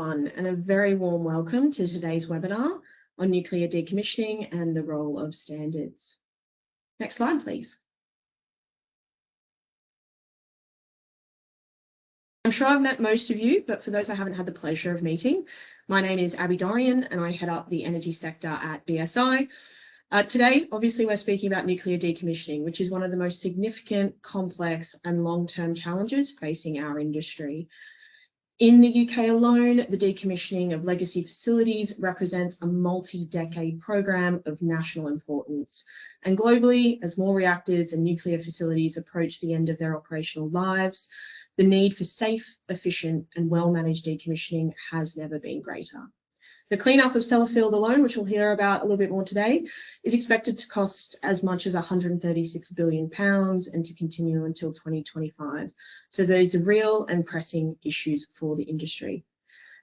And a very warm welcome to today's webinar on nuclear decommissioning and the role of standards. Next slide, please. I'm sure I've met most of you, but for those I haven't had the pleasure of meeting, my name is Abby Dorian and I head up the energy sector at BSI. Today, obviously, we're speaking about nuclear decommissioning, which is one of the most significant, complex and long-term challenges facing our industry. In the UK alone, the decommissioning of legacy facilities represents a multi-decade program of national importance. And globally, as more reactors and nuclear facilities approach the end of their operational lives, the need for safe, efficient and well-managed decommissioning has never been greater. The cleanup of Sellafield alone, which we'll hear about a little bit more today, is expected to cost as much as £136 billion and to continue until 2025. So those are real and pressing issues for the industry.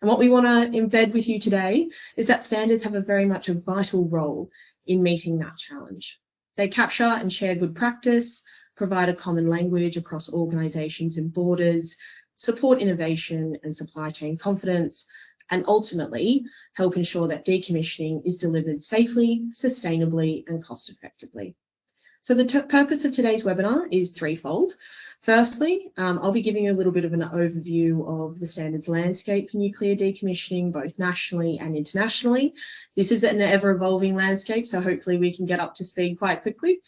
And what we want to embed with you today is that standards have a very much a vital role in meeting that challenge. They capture and share good practice, provide a common language across organisations and borders, support innovation and supply chain confidence, and ultimately help ensure that decommissioning is delivered safely, sustainably and cost effectively. So the purpose of today's webinar is threefold. Firstly, I'll be giving you a little bit of an overview of the standards landscape for nuclear decommissioning, both nationally and internationally. This is an ever-evolving landscape, so hopefully we can get up to speed quite quickly.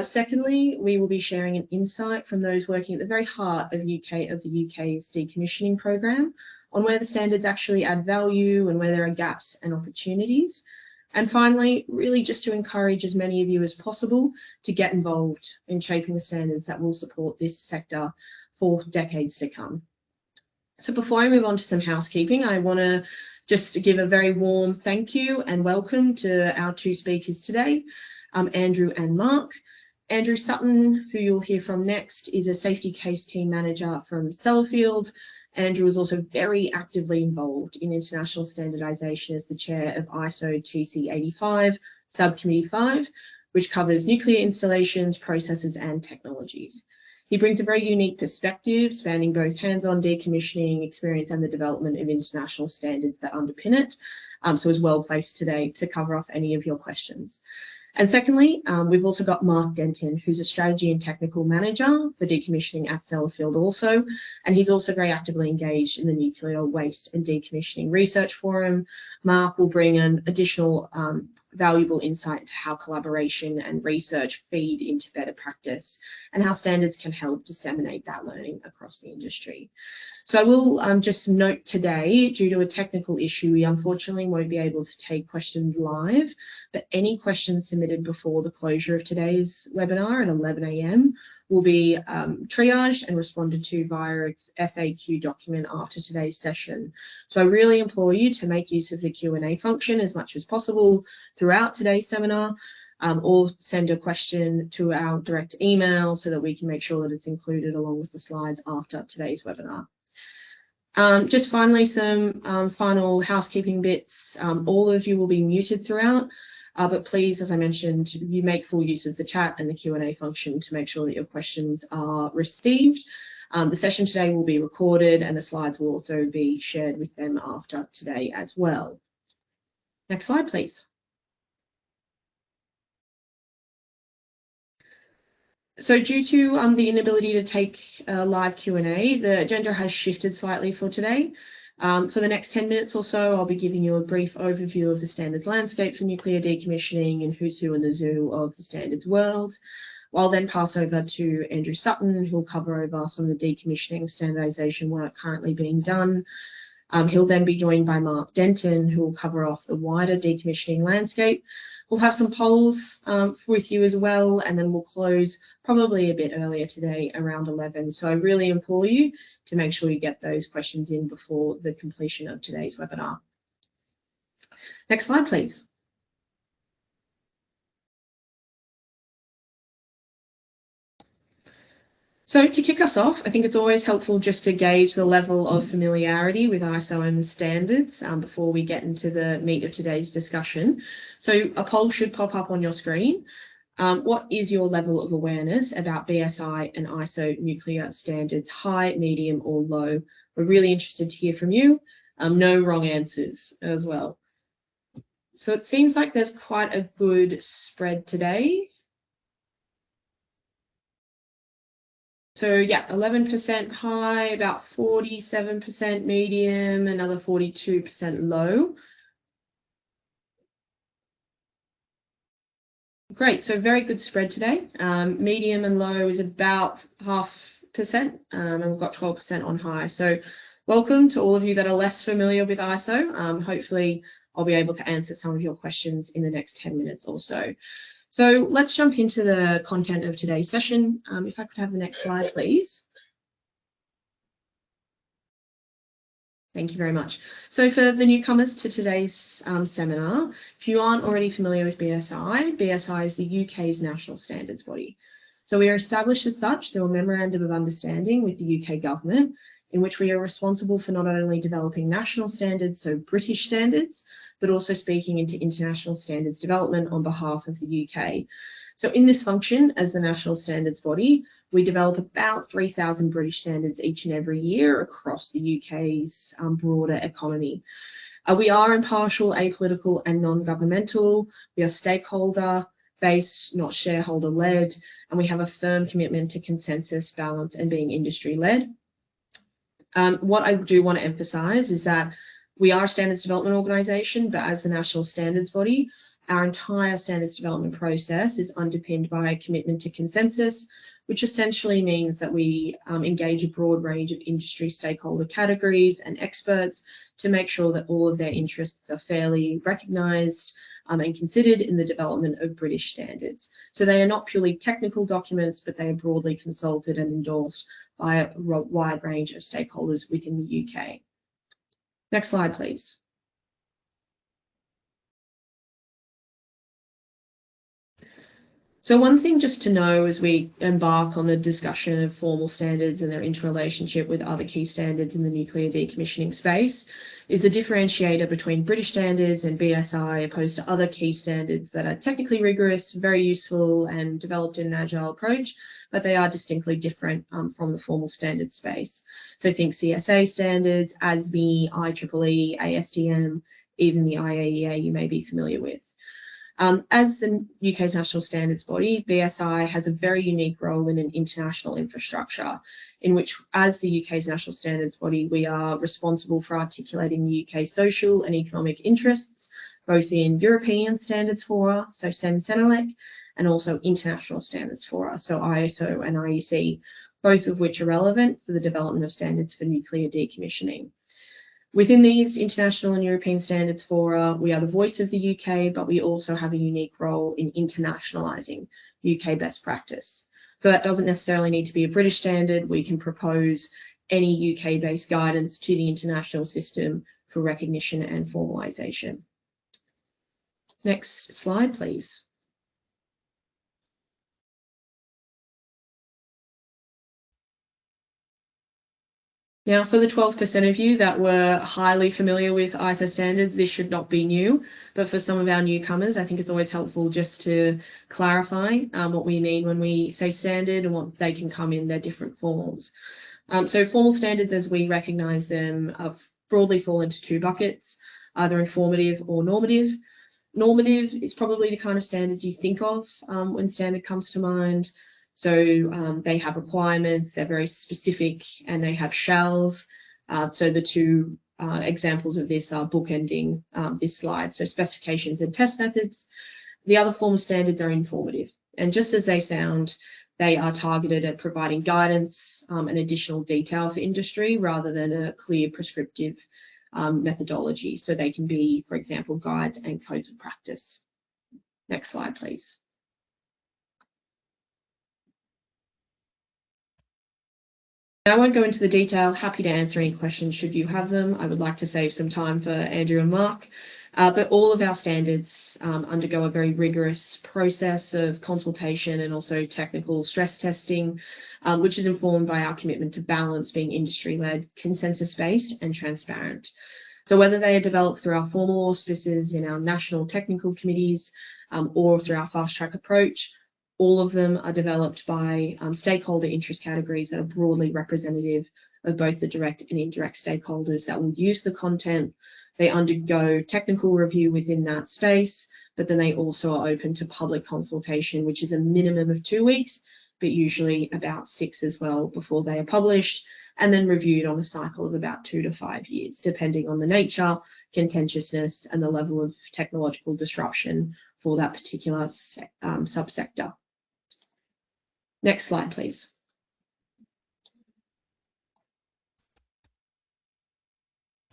Secondly, we will be sharing an insight from those working at the very heart of the UK's decommissioning program on where the standards actually add value and where there are gaps and opportunities. And finally, really just to encourage as many of you as possible to get involved in shaping the standards that will support this sector for decades to come. So before I move on to some housekeeping, I want to just give a very warm thank you and welcome to our two speakers today, Andrew and Mark. Andrew Sutton, who you'll hear from next, is a safety case team manager from Sellafield. Andrew is also very actively involved in international standardization as the chair of ISO TC 85 Subcommittee 5, which covers nuclear installations, processes and technologies. He brings a very unique perspective spanning both hands-on decommissioning experience and the development of international standards that underpin it, so is well placed today to cover off any of your questions. And secondly, we've also got Mark Denton, who's a strategy and technical manager for decommissioning at Sellafield also, and he's also very actively engaged in the Nuclear Waste and Decommissioning Research Forum. Mark will bring an additional valuable insight into how collaboration and research feed into better practice and how standards can help disseminate that learning across the industry. So I will just note today, due to a technical issue, we unfortunately won't be able to take questions live, but any questions submitted before the closure of today's webinar at 11 AM will be triaged and responded to via a FAQ document after today's session. So I really implore you to make use of the Q&A function as much as possible throughout today's seminar, or send a question to our direct email so that we can make sure that it's included along with the slides after today's webinar. Just finally, some final housekeeping bits. All of you will be muted throughout, but please, as I mentioned, you make full use of the chat and the Q&A function to make sure that your questions are received. The session today will be recorded and the slides will also be shared with them after today as well. Next slide, please. So due to the inability to take live Q&A, the agenda has shifted slightly for today. For the next 10 minutes or so, I'll be giving you a brief overview of the standards landscape for nuclear decommissioning and who's who in the zoo of the standards world. I'll then pass over to Andrew Sutton, who'll cover over some of the decommissioning standardization work currently being done. He'll then be joined by Mark Denton, who will cover off the wider decommissioning landscape. We'll have some polls with you as well, and then we'll close probably a bit earlier today, around 11. So I really implore you to make sure you get those questions in before the completion of today's webinar. Next slide, please. So to kick us off, I think it's always helpful just to gauge the level of familiarity with ISO and standards before we get into the meat of today's discussion. So a poll should pop up on your screen. What is your level of awareness about BSI and ISO nuclear standards, high, medium or low? We're really interested to hear from you. No wrong answers as well. So it seems like there's quite a good spread today. So yeah, 11% high, about 47% medium, another 42% low. Great, so very good spread today. Medium and low is about 0.5%, and we've got 12% on high. So welcome to all of you that are less familiar with ISO. Hopefully I'll be able to answer some of your questions in the next 10 minutes or so. So let's jump into the content of today's session. If I could have the next slide, please. Thank you very much. So for the newcomers to today's seminar, if you aren't already familiar with BSI, BSI is the UK's national standards body. So we are established as such through a memorandum of understanding with the UK government, in which we are responsible for not only developing national standards, so British standards, but also speaking into international standards development on behalf of the UK. So in this function, as the national standards body, we develop about 3,000 British standards each and every year across the UK's broader economy. We are impartial, apolitical and non-governmental. We are stakeholder-based, not shareholder-led, and we have a firm commitment to consensus, balance and being industry-led. What I do want to emphasise is that we are a standards development organisation, but as the national standards body, our entire standards development process is underpinned by a commitment to consensus, which essentially means that we engage a broad range of industry stakeholder categories and experts to make sure that all of their interests are fairly recognised and considered in the development of British standards. So they are not purely technical documents, but they are broadly consulted and endorsed by a wide range of stakeholders within the UK. Next slide, please. So one thing just to know as we embark on the discussion of formal standards and their interrelationship with other key standards in the nuclear decommissioning space is the differentiator between British standards and BSI opposed to other key standards that are technically rigorous, very useful and developed in an agile approach, but they are distinctly different from the formal standards space. So think CSA standards, ASME, IEEE, ASTM, even the IAEA you may be familiar with. As the UK's national standards body, BSI has a very unique role in an international infrastructure in which, as the UK's national standards body, we are responsible for articulating the UK's social and economic interests, both in European standards fora, so CEN-CENELEC, and also international standards fora, so ISO and IEC, both of which are relevant for the development of standards for nuclear decommissioning. Within these international and European standards fora, we are the voice of the UK, but we also have a unique role in internationalising UK best practice. So that doesn't necessarily need to be a British standard. We can propose any UK-based guidance to the international system for recognition and formalisation. Next slide, please. Now, for the 12% of you that were highly familiar with ISO standards, this should not be new, but for some of our newcomers, I think it's always helpful just to clarify what we mean when we say standard and what they can come in their different forms. So formal standards, as we recognise them, broadly fall into two buckets, either informative or normative. Normative is probably the kind of standards you think of when standard comes to mind. So they have requirements, they're very specific, and they have shalls. So the two examples of this are bookending this slide. So specifications and test methods. The other form of standards are informative. And just as they sound, they are targeted at providing guidance and additional detail for industry rather than a clear prescriptive methodology. So they can be, for example, guides and codes of practice. Next slide, please. I won't go into the detail. Happy to answer any questions should you have them. I would like to save some time for Andrew and Mark. But all of our standards undergo a very rigorous process of consultation and also technical stress testing, which is informed by our commitment to balance, being industry-led, consensus-based and transparent. So whether they are developed through our formal auspices in our national technical committees or through our fast-track approach, all of them are developed by stakeholder interest categories that are broadly representative of both the direct and indirect stakeholders that will use the content. They undergo technical review within that space, but then they also are open to public consultation, which is a minimum of 2 weeks, but usually about 6 as well before they are published, and then reviewed on a cycle of about 2 to 5 years, depending on the nature, contentiousness, and the level of technological disruption for that particular subsector. Next slide, please.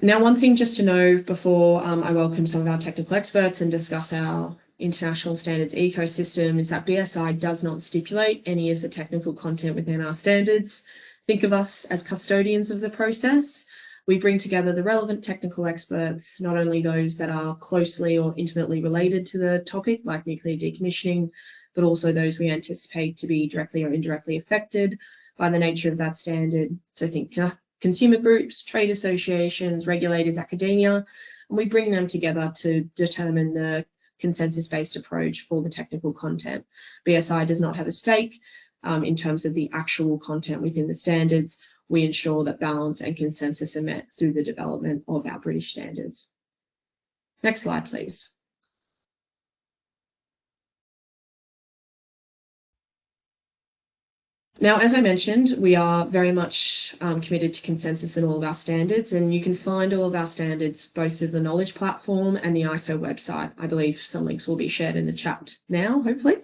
Now, one thing just to know before I welcome some of our technical experts and discuss our international standards ecosystem is that BSI does not stipulate any of the technical content within our standards. Think of us as custodians of the process. We bring together the relevant technical experts, not only those that are closely or intimately related to the topic, like nuclear decommissioning, but also those we anticipate to be directly or indirectly affected by the nature of that standard. So think consumer groups, trade associations, regulators, academia, and we bring them together to determine the consensus-based approach for the technical content. BSI does not have a stake in terms of the actual content within the standards. We ensure that balance and consensus are met through the development of our British standards. Next slide, please. Now, as I mentioned, we are very much committed to consensus in all of our standards, and you can find all of our standards both through the knowledge platform and the ISO website. I believe some links will be shared in the chat now, hopefully.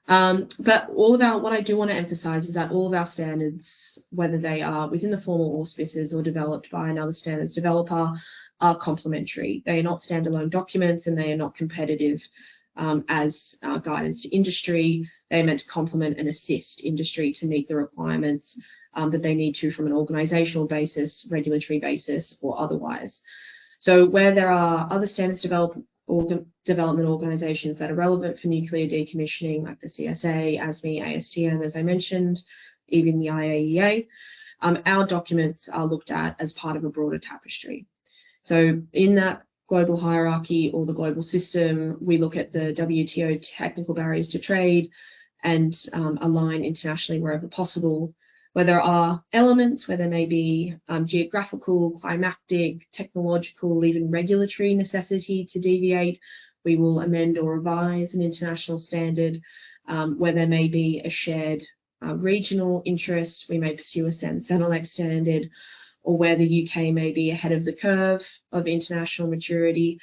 But what I do want to emphasize is that all of our standards, whether they are within the formal auspices or developed by another standards developer, are complementary. They are not standalone documents and they are not competitive as guidance to industry. They are meant to complement and assist industry to meet the requirements that they need to from an organisational basis, regulatory basis, or otherwise. So where there are other standards development organisations that are relevant for nuclear decommissioning, like the CSA, ASME, ASTM, as I mentioned, even the IAEA, our documents are looked at as part of a broader tapestry. So in that global hierarchy or the global system, we look at the WTO technical barriers to trade and align internationally wherever possible. Where there are elements, where there may be geographical, climatic, technological, even regulatory necessity to deviate, we will amend or revise an international standard. Where there may be a shared regional interest, we may pursue a Senelec standard, or where the UK may be ahead of the curve of international maturity,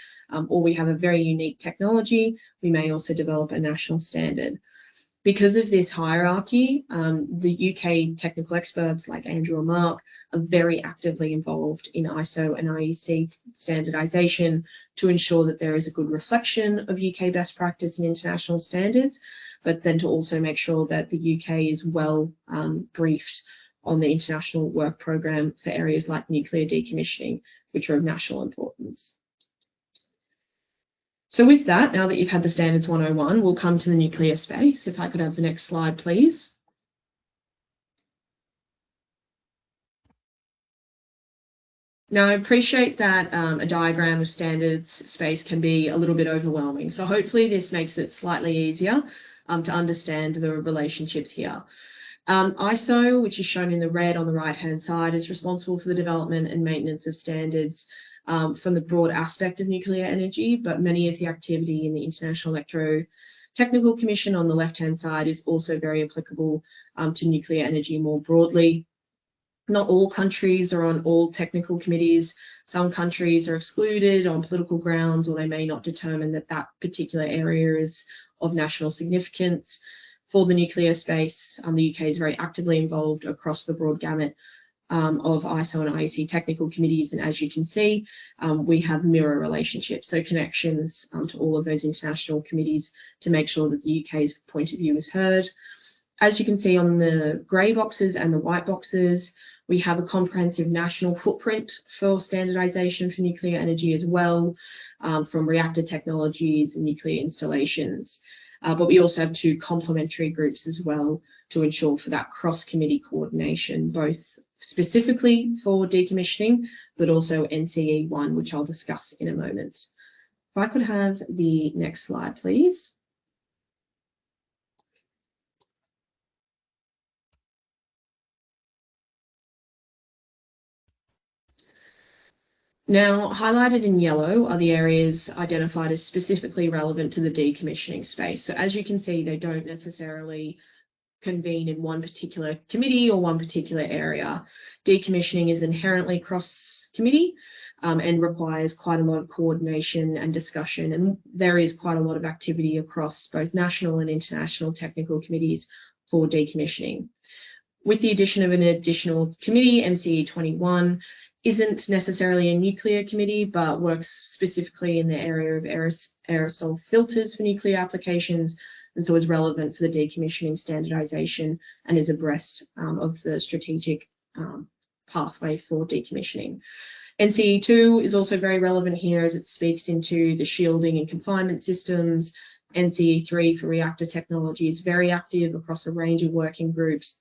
or we have a very unique technology, we may also develop a national standard. Because of this hierarchy, the UK technical experts like Andrew or Mark are very actively involved in ISO and IEC standardization to ensure that there is a good reflection of UK best practice and international standards, but then to also make sure that the UK is well briefed on the international work program for areas like nuclear decommissioning, which are of national importance. So with that, now that you've had the Standards 101, we'll come to the nuclear space. If I could have the next slide, please. Now, I appreciate that a diagram of standards space can be a little bit overwhelming. So hopefully this makes it slightly easier to understand the relationships here. ISO, which is shown in the red on the right-hand side, is responsible for the development and maintenance of standards from the broad aspect of nuclear energy, but many of the activity in the International Electrotechnical Commission on the left-hand side is also very applicable to nuclear energy more broadly. Not all countries are on all technical committees. Some countries are excluded on political grounds, or they may not determine that that particular area is of national significance. For the nuclear space, the UK is very actively involved across the broad gamut of ISO and IEC technical committees, and as you can see, we have mirror relationships, so connections to all of those international committees to make sure that the UK's point of view is heard. As you can see on the grey boxes and the white boxes, we have a comprehensive national footprint for standardisation for nuclear energy as well, from reactor technologies and nuclear installations. But we also have two complementary groups as well to ensure for that cross-committee coordination, both specifically for decommissioning, but also NCE1, which I'll discuss in a moment. If I could have the next slide, please. Now, highlighted in yellow are the areas identified as specifically relevant to the decommissioning space. So as you can see, they don't necessarily convene in one particular committee or one particular area. Decommissioning is inherently cross-committee and requires quite a lot of coordination and discussion, and there is quite a lot of activity across both national and international technical committees for decommissioning. With the addition of an additional committee, MCE 21 isn't necessarily a nuclear committee, but works specifically in the area of aerosol filters for nuclear applications, and so is relevant for the decommissioning standardization and is abreast of the strategic pathway for decommissioning. NCE2 is also very relevant here as it speaks into the shielding and confinement systems. NCE3 for reactor technology is very active across a range of working groups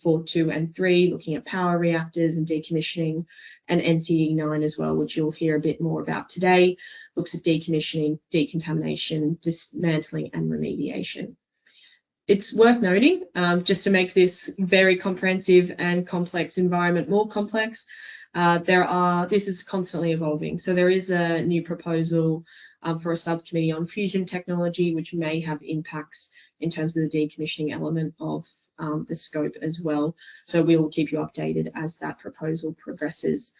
for 2 and 3, looking at power reactors and decommissioning, and NCE9 as well, which you'll hear a bit more about today, looks at decommissioning, decontamination, dismantling, and remediation. It's worth noting, just to make this very comprehensive and complex environment more complex, this is constantly evolving. So there is a new proposal for a subcommittee on fusion technology, which may have impacts in terms of the decommissioning element of the scope as well. So we will keep you updated as that proposal progresses.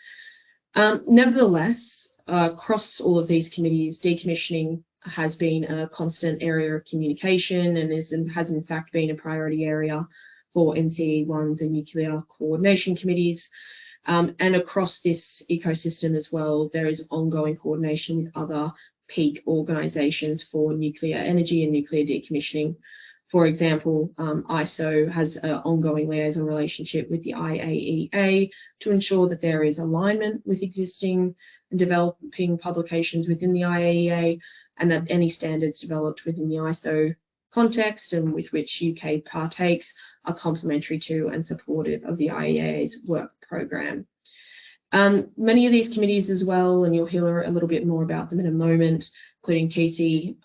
Nevertheless, across all of these committees, decommissioning has been a constant area of communication and has in fact been a priority area for NCE1, the nuclear coordination committees. And across this ecosystem as well, there is ongoing coordination with other peak organisations for nuclear energy and nuclear decommissioning. For example, ISO has an ongoing liaison relationship with the IAEA to ensure that there is alignment with existing and developing publications within the IAEA, and that any standards developed within the ISO context and with which UK partakes are complementary to and supportive of the IAEA's work program. Many of these committees as well, and you'll hear a little bit more about them in a moment, including TC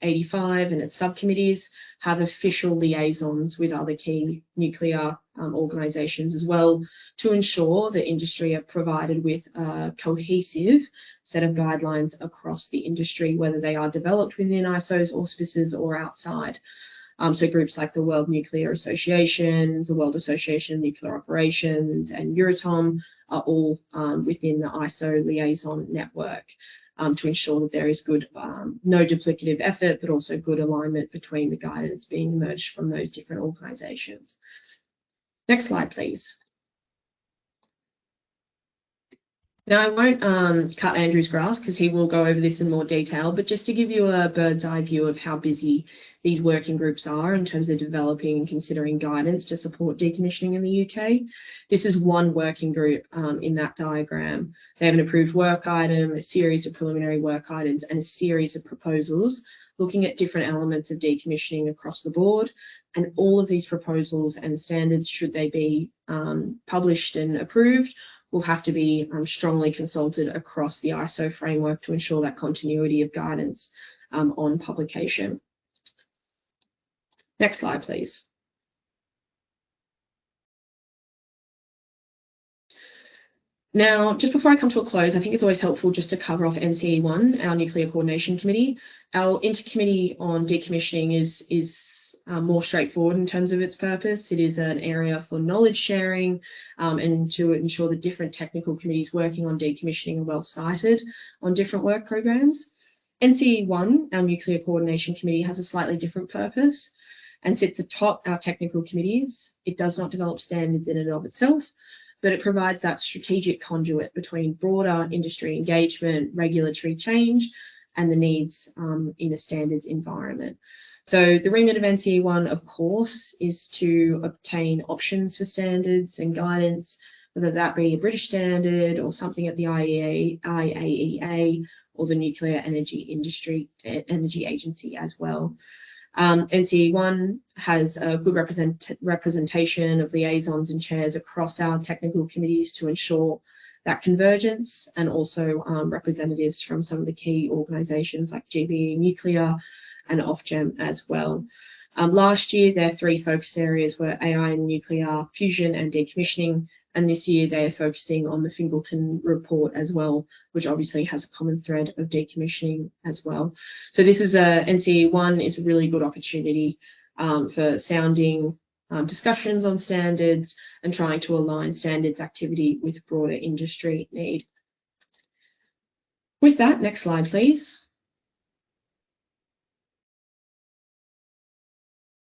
85 and its subcommittees, have official liaisons with other key nuclear organisations as well to ensure that industry are provided with a cohesive set of guidelines across the industry, whether they are developed within ISO's auspices or outside. So groups like the World Nuclear Association, the World Association of Nuclear Operations, and Euratom are all within the ISO liaison network to ensure that there is good, no duplicative effort, but also good alignment between the guidance being emerged from those different organisations. Next slide, please. Now, I won't cut Andrew's grass because he will go over this in more detail, but just to give you a bird's eye view of how busy these working groups are in terms of developing and considering guidance to support decommissioning in the UK. This is one working group in that diagram. They have an approved work item, a series of preliminary work items, and a series of proposals looking at different elements of decommissioning across the board. And all of these proposals and standards, should they be published and approved, will have to be strongly consulted across the ISO framework to ensure that continuity of guidance on publication. Next slide, please. Now, just before I come to a close, I think it's always helpful just to cover off NCE1, our Nuclear Coordination Committee. Our Intercommittee on Decommissioning is more straightforward in terms of its purpose. It is an area for knowledge sharing and to ensure that different technical committees working on decommissioning are well cited on different work programs. NCE1, our Nuclear Coordination Committee, has a slightly different purpose and sits atop our technical committees. It does not develop standards in and of itself, but it provides that strategic conduit between broader industry engagement, regulatory change, and the needs in a standards environment. So the remit of NCE1, of course, is to obtain options for standards and guidance, whether that be a British standard or something at the IAEA or the Nuclear Energy Agency as well. NCE1 has a good representation of liaisons and chairs across our technical committees to ensure that convergence, and also representatives from some of the key organisations like GBE Nuclear and Ofgem as well. Last year, their 3 focus areas were AI and nuclear fusion and decommissioning, And this year they are focusing on the Fingleton report as well, which obviously has a common thread of decommissioning as well. So this is NCE1 is a really good opportunity for sounding discussions on standards and trying to align standards activity with broader industry need. With that, next slide, please.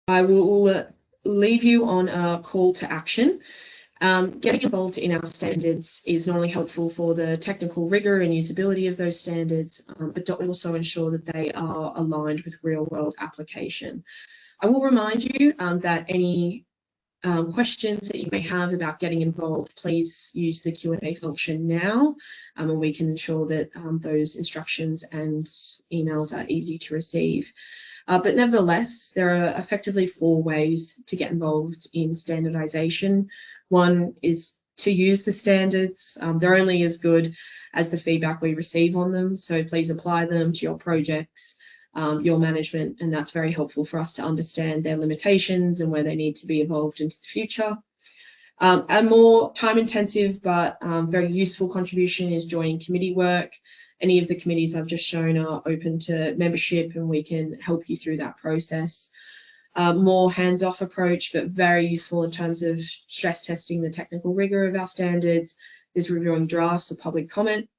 I will leave you on a call to action. Getting involved in our standards is not only helpful for the technical rigor and usability of those standards, but to also ensure that they are aligned with real-world application. I will remind you that any questions that you may have about getting involved, please use the Q&A function now, and we can ensure that those instructions and emails are easy to receive. But nevertheless, there are effectively 4 ways to get involved in standardization. One is to use the standards. They're only as good as the feedback we receive on them, so please apply them to your projects, your management, and that's very helpful for us to understand their limitations and where they need to be evolved into the future. A more time-intensive but very useful contribution is joining committee work. Any of the committees I've just shown are open to membership, and we can help you through that process. More hands-off approach, but very useful in terms of stress testing the technical rigor of our standards, is reviewing drafts or public comment.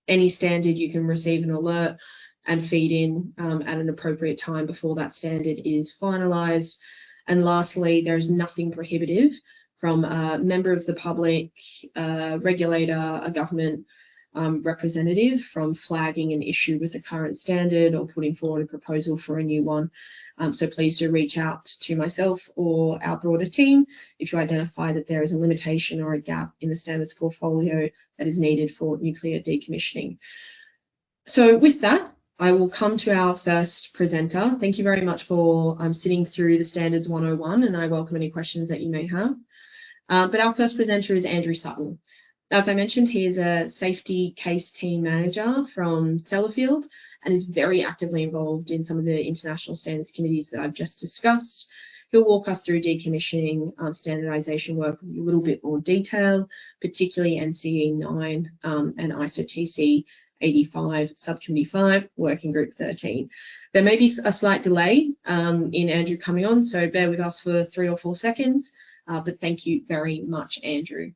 Any standard you can receive an alert and feed in at an appropriate time before that standard is finalised. And lastly, there is nothing prohibitive from a member of the public, a regulator, a government representative from flagging an issue with a current standard or putting forward a proposal for a new one. So please do reach out to myself or our broader team if you identify that there is a limitation or a gap in the standards portfolio that is needed for nuclear decommissioning. So with that, I will come to our first presenter. Thank you very much for sitting through the Standards 101, and I welcome any questions that you may have. But our first presenter is Andrew Sutton. As I mentioned, he is a safety case team manager from Sellafield and is very actively involved in some of the international standards committees that I've just discussed. He'll walk us through decommissioning standardization work in a little bit more detail, particularly NCE 9 and ISO TC 85, Subcommittee 5, Working Group 13. There may be a slight delay in Andrew coming on, so bear with us for 3 or 4 seconds, but thank you very much, Andrew.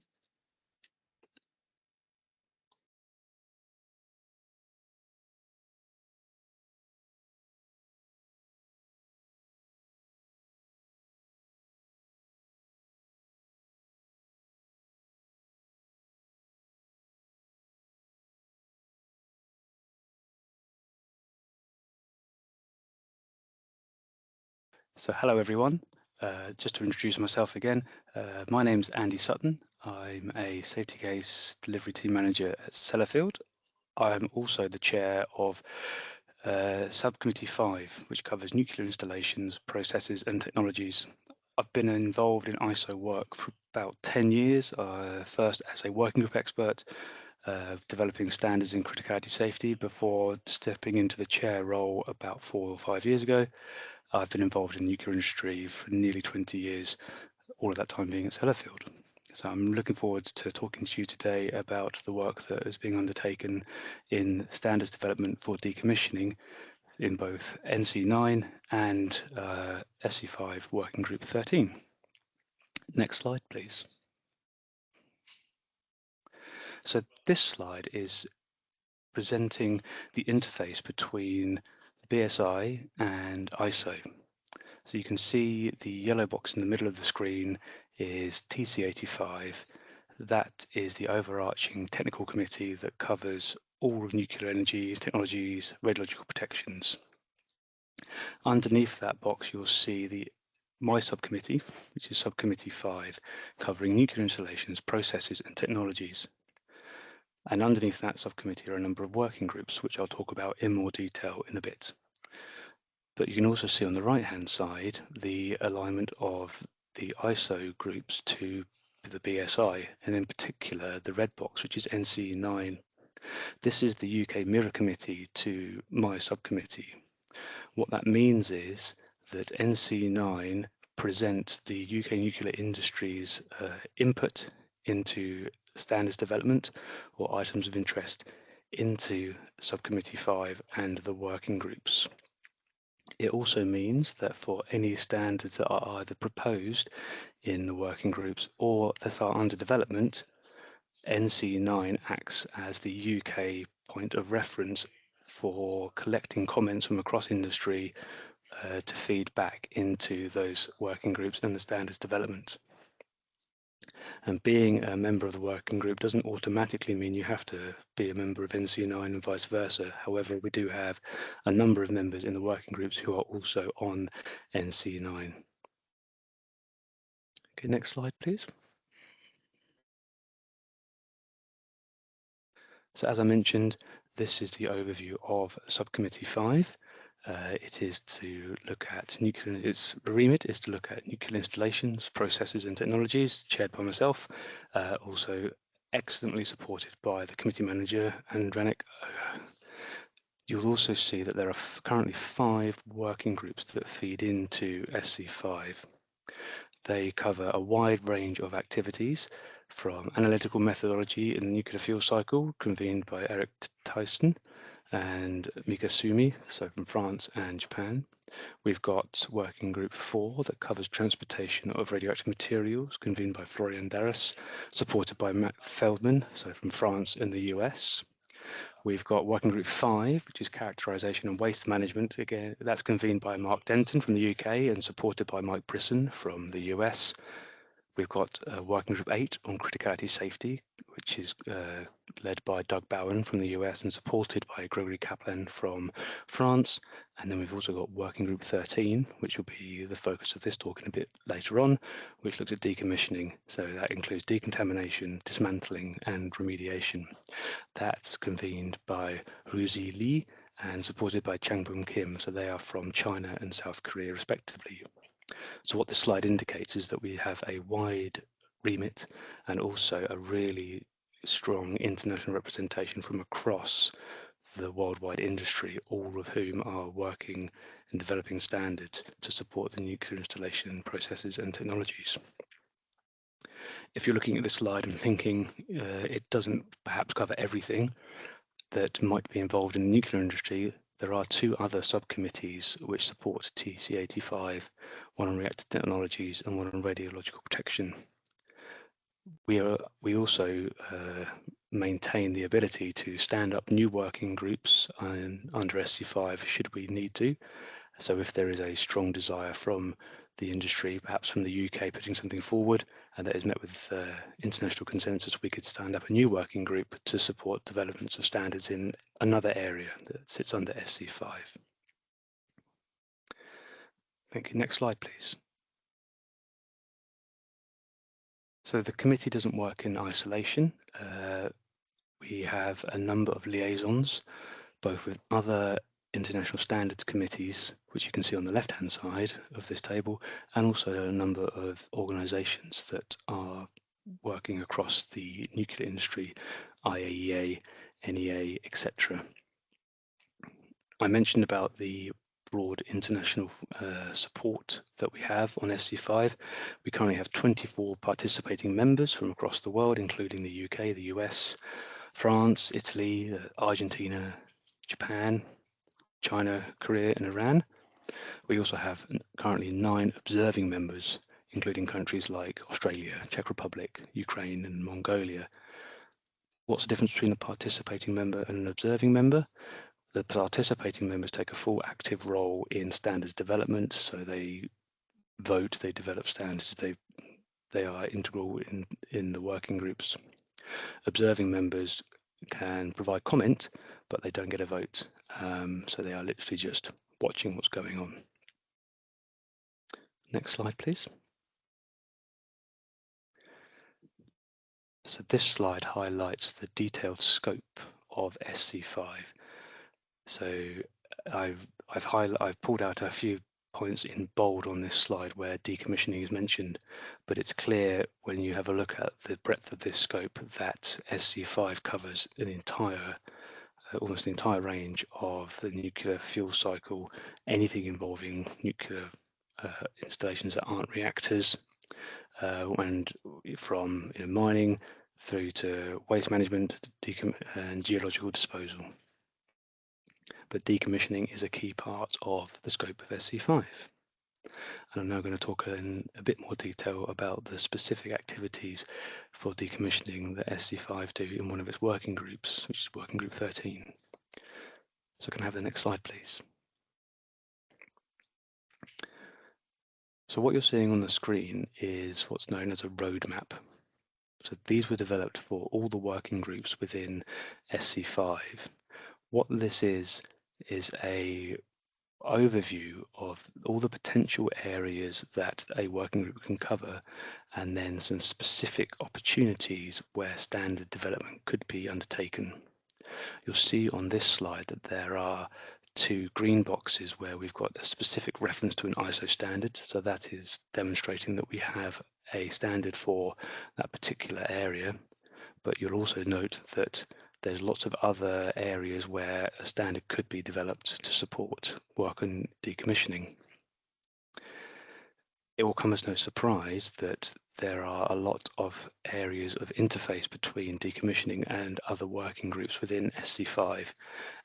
So hello everyone, just to introduce myself again, my name's Andy Sutton. I'm a safety case delivery team manager at Sellafield. I'm also the chair of Subcommittee 5, which covers nuclear installations, processes and technologies. I've been involved in ISO work for about 10 years, first as a working group expert, developing standards in criticality safety before stepping into the chair role about 4 or 5 years ago. I've been involved in the nuclear industry for nearly 20 years, all of that time being at Sellafield. So I'm looking forward to talking to you today about the work that is being undertaken in standards development for decommissioning in both NC9 and SC5 Working Group 13. Next slide, please. So this slide is presenting the interface between BSI and ISO. So you can see the yellow box in the middle of the screen is TC85. That is the overarching technical committee that covers all of nuclear energy technologies, radiological protections. Underneath that box, you'll see my subcommittee, which is Subcommittee 5, covering nuclear installations, processes and technologies. And underneath that subcommittee are a number of working groups, which I'll talk about in more detail in a bit. But you can also see on the right-hand side the alignment of the ISO groups to the BSI, and in particular the red box, which is NC9. This is the UK mirror committee to my subcommittee. What that means is that NC9 present the UK nuclear industry's input into standards development or items of interest into Subcommittee 5 and the working groups. It also means that for any standards that are either proposed in the working groups or that are under development, NC9 acts as the UK point of reference for collecting comments from across industry to feed back into those working groups and the standards development. And being a member of the working group doesn't automatically mean you have to be a member of NC9 and vice versa. However, we do have a number of members in the working groups who are also on NC9. Okay, next slide, please. So as I mentioned, this is the overview of Subcommittee 5. It is to look at nuclear, its remit is to look at nuclear installations, processes and technologies, chaired by myself, also excellently supported by the committee manager and Ranek. You'll also see that there are currently 5 working groups that feed into SC5. They cover a wide range of activities, from analytical methodology in the nuclear fuel cycle, convened by Eric Tyson and Mika Sumi, so from France and Japan. We've got Working Group 4 that covers transportation of radioactive materials, convened by Florian Darras, supported by Matt Feldman, so from France and the US. We've got Working Group 5, which is characterization and waste management. Again, that's convened by Mark Denton from the UK and supported by Mike Brisson from the US. We've got Working Group 8 on criticality safety, which is led by Doug Bowen from the US and supported by Gregory Kaplan from France. And then we've also got Working Group 13, which will be the focus of this talk in a bit later on, which looks at decommissioning. So that includes decontamination, dismantling and remediation. That's convened by Ruzi Li and supported by Changbum Kim. So they are from China and South Korea respectively. So what this slide indicates is that we have a wide remit and also a really strong international representation from across the worldwide industry, all of whom are working and developing standards to support the nuclear installation processes and technologies. If you're looking at this slide and thinking it doesn't perhaps cover everything that might be involved in the nuclear industry, there are 2 other subcommittees which support TC85, one on reactor technologies and one on radiological protection. We also maintain the ability to stand up new working groups under SC5 should we need to. So if there is a strong desire from the industry, perhaps from the UK putting something forward, and that is met with international consensus, we could stand up a new working group to support developments of standards in another area that sits under SC5. Thank you. Next slide, please. So the committee doesn't work in isolation. We have a number of liaisons, both with other international standards committees, which you can see on the left-hand side of this table, and also a number of organisations that are working across the nuclear industry, IAEA, NEA, etc. I mentioned about the broad international support that we have on SC5. We currently have 24 participating members from across the world, including the UK, the US, France, Italy, Argentina, Japan, China, Korea and Iran. We also have currently 9 observing members, including countries like Australia, Czech Republic, Ukraine and Mongolia. What's the difference between a participating member and an observing member? The participating members take a full active role in standards development, so they vote, they develop standards, they are integral in the working groups. Observing members can provide comment, but they don't get a vote. So they are literally just watching what's going on. Next slide, please. So this slide highlights the detailed scope of SC5. So I've pulled out a few points in bold on this slide where decommissioning is mentioned, but it's clear when you have a look at the breadth of this scope that SC5 covers an entire, almost the entire range of the nuclear fuel cycle, anything involving nuclear installations that aren't reactors, and from mining through to waste management and geological disposal. But decommissioning is a key part of the scope of SC5. And I'm now going to talk in a bit more detail about the specific activities for decommissioning that SC5 do in one of its working groups, which is working group 13. So can I have the next slide, please? So what you're seeing on the screen is what's known as a roadmap. So these were developed for all the working groups within SC5. What this is a overview of all the potential areas that a working group can cover, and then some specific opportunities where standard development could be undertaken. You'll see on this slide that there are two green boxes where we've got a specific reference to an ISO standard, so that is demonstrating that we have a standard for that particular area. But you'll also note that there's lots of other areas where a standard could be developed to support work on decommissioning. It will come as no surprise that there are a lot of areas of interface between decommissioning and other working groups within SC5.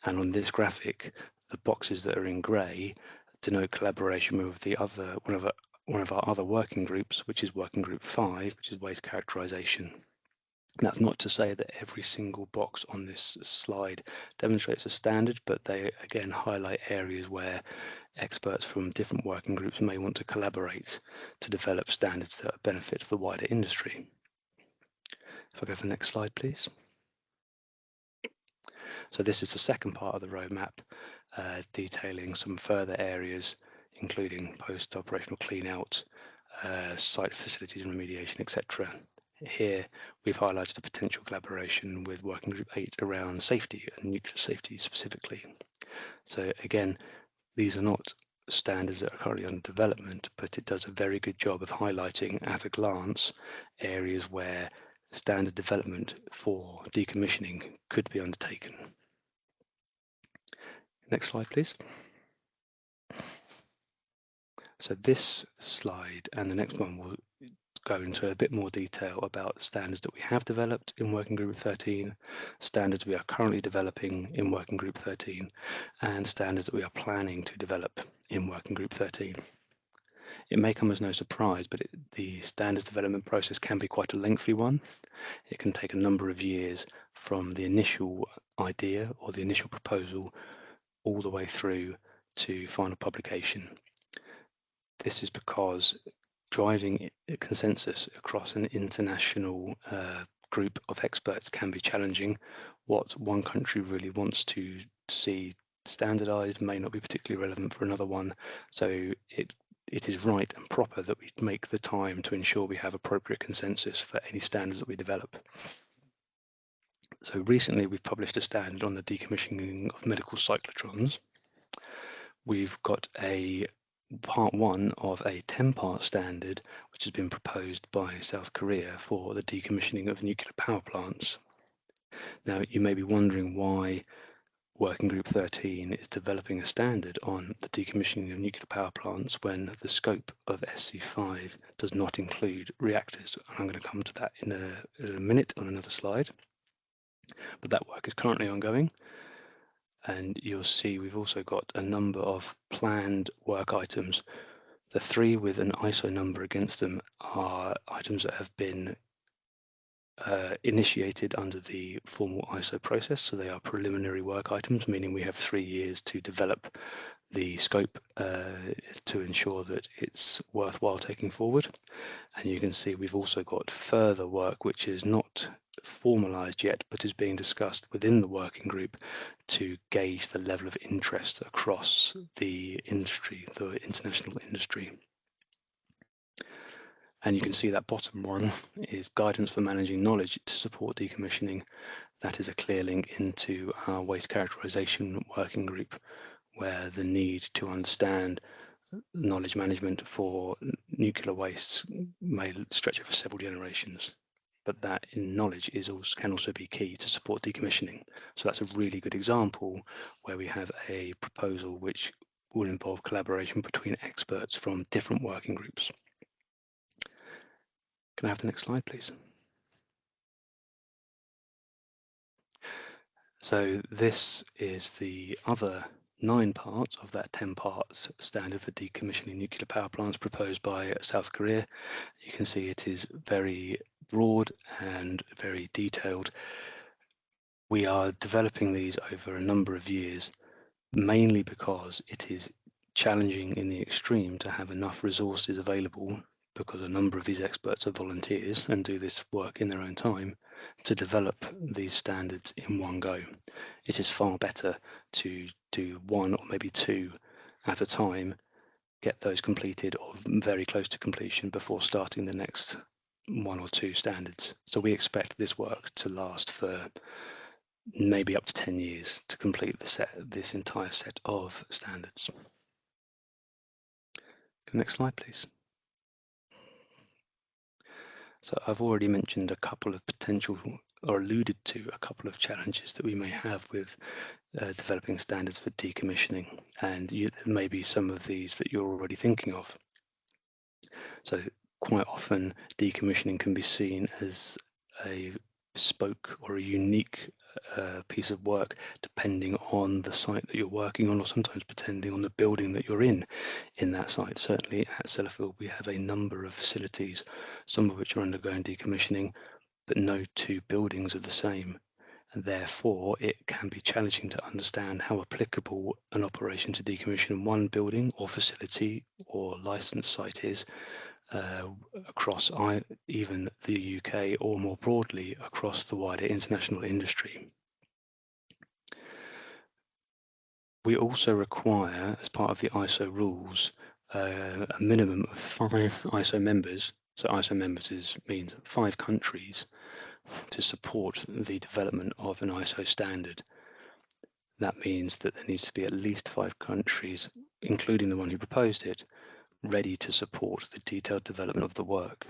And on this graphic, the boxes that are in grey denote collaboration with the other one of our other working groups, which is working group 5, which is waste characterization. That's not to say that every single box on this slide demonstrates a standard, but they again highlight areas where experts from different working groups may want to collaborate to develop standards that benefit the wider industry. If I go to the next slide, please. So this is the second part of the roadmap, detailing some further areas, including post-operational clean-out, site facilities and remediation, etc. Here, we've highlighted a potential collaboration with Working Group 8 around safety and nuclear safety specifically. So again, these are not standards that are currently under development, but it does a very good job of highlighting at a glance areas where standard development for decommissioning could be undertaken. Next slide, please. So this slide and the next one will go into a bit more detail about standards that we have developed in Working Group 13, standards we are currently developing in Working Group 13, and standards that we are planning to develop in Working Group 13. It may come as no surprise, but the standards development process can be quite a lengthy one. It can take a number of years from the initial idea or the initial proposal all the way through to final publication. This is because driving consensus across an international group of experts can be challenging. What one country really wants to see standardized may not be particularly relevant for another one. So it is right and proper that we make the time to ensure we have appropriate consensus for any standards that we develop. So recently we've published a standard on the decommissioning of medical cyclotrons. We've got a part 1 of a 10-part standard which has been proposed by South Korea for the decommissioning of nuclear power plants. Now you may be wondering why Working Group 13 is developing a standard on the decommissioning of nuclear power plants when the scope of SC5 does not include reactors. I'm going to come to that in a minute on another slide, but that work is currently ongoing. And you'll see we've also got a number of planned work items. The 3 with an ISO number against them are items that have been initiated under the formal ISO process. So they are preliminary work items, meaning we have 3 years to develop the scope to ensure that it's worthwhile taking forward. And you can see we've also got further work which is not formalized yet, but is being discussed within the working group to gauge the level of interest across the industry, the international industry. And you can see that bottom one is guidance for managing knowledge to support decommissioning. That is a clear link into our waste characterization working group, where the need to understand knowledge management for nuclear wastes may stretch over several generations. But that in knowledge can also be key to support decommissioning. So that's a really good example where we have a proposal which will involve collaboration between experts from different working groups. Can I have the next slide, please? So this is the other 9 parts of that 10 parts standard for decommissioning nuclear power plants proposed by South Korea. You can see it is very broad and very detailed. We are developing these over a number of years, mainly because it is challenging in the extreme to have enough resources available, because a number of these experts are volunteers and do this work in their own time, to develop these standards in one go. It is far better to do 1 or maybe 2 at a time, get those completed or very close to completion before starting the next 1 or 2 standards. So we expect this work to last for maybe up to 10 years to complete this entire set of standards. Next slide, please. So I've already mentioned a couple of potential, or alluded to a couple of challenges that we may have with developing standards for decommissioning, and there may be some of these that you're already thinking of. So quite often decommissioning can be seen as a bespoke or a unique piece of work depending on the site that you're working on, or sometimes depending on the building that you're in that site. Certainly at Sellafield we have a number of facilities, some of which are undergoing decommissioning, but no 2 buildings are the same, and therefore it can be challenging to understand how applicable an operation to decommission one building or facility or licensed site is across even the UK, or more broadly across the wider international industry. We also require, as part of the ISO rules, a minimum of 5 ISO members. So ISO members means 5 countries to support the development of an ISO standard. That means that there needs to be at least 5 countries, including the one who proposed it, ready to support the detailed development of the work.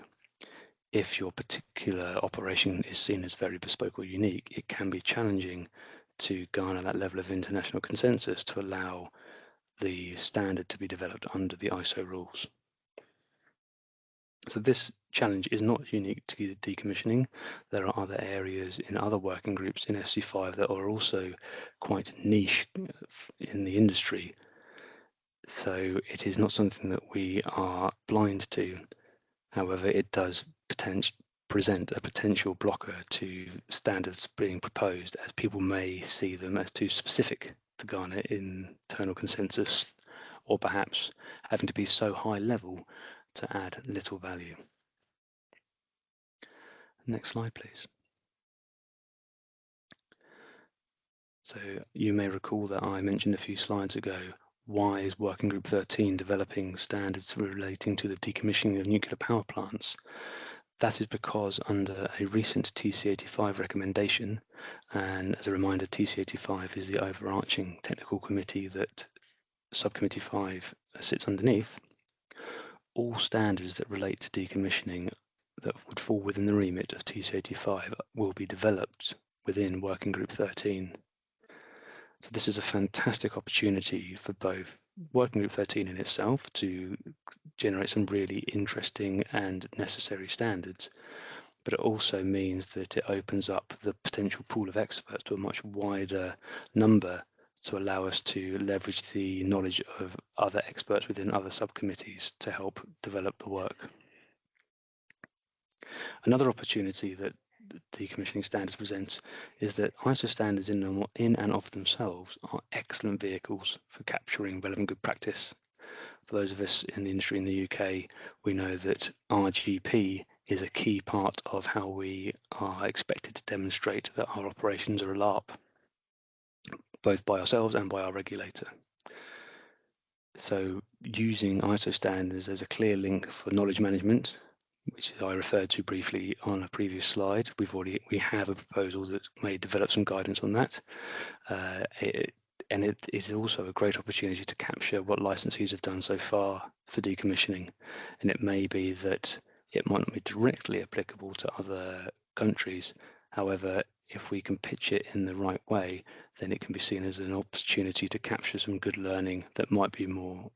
If your particular operation is seen as very bespoke or unique, it can be challenging to garner that level of international consensus to allow the standard to be developed under the ISO rules. So this challenge is not unique to decommissioning. There are other areas in other working groups in SC5 that are also quite niche in the industry. So it is not something that we are blind to. However, it does present a potential blocker to standards being proposed, as people may see them as too specific to garner internal consensus, or perhaps having to be so high level to add little value. Next slide, please. So you may recall that I mentioned a few slides ago, why is Working Group 13 developing standards relating to the decommissioning of nuclear power plants? That is because under a recent TC85 recommendation, and as a reminder, TC85 is the overarching technical committee that Subcommittee 5 sits underneath, all standards that relate to decommissioning that would fall within the remit of TC85 will be developed within Working Group 13. So this is a fantastic opportunity for both Working Group 13 in itself to generate some really interesting and necessary standards, but it also means that it opens up the potential pool of experts to a much wider number, to allow us to leverage the knowledge of other experts within other subcommittees to help develop the work. Another opportunity that decommissioning standards presents is that ISO standards in and of themselves are excellent vehicles for capturing relevant good practice. For those of us in the industry in the UK, we know that RGP is a key part of how we are expected to demonstrate that our operations are a LARP, both by ourselves and by our regulator. So using ISO standards as a clear link for knowledge management, which I referred to briefly on a previous slide, we have a proposal that may develop some guidance on that. And it is also a great opportunity to capture what licensees have done so far for decommissioning. And it may be that it might not be directly applicable to other countries. However, if we can pitch it in the right way, then it can be seen as an opportunity to capture some good learning that might be more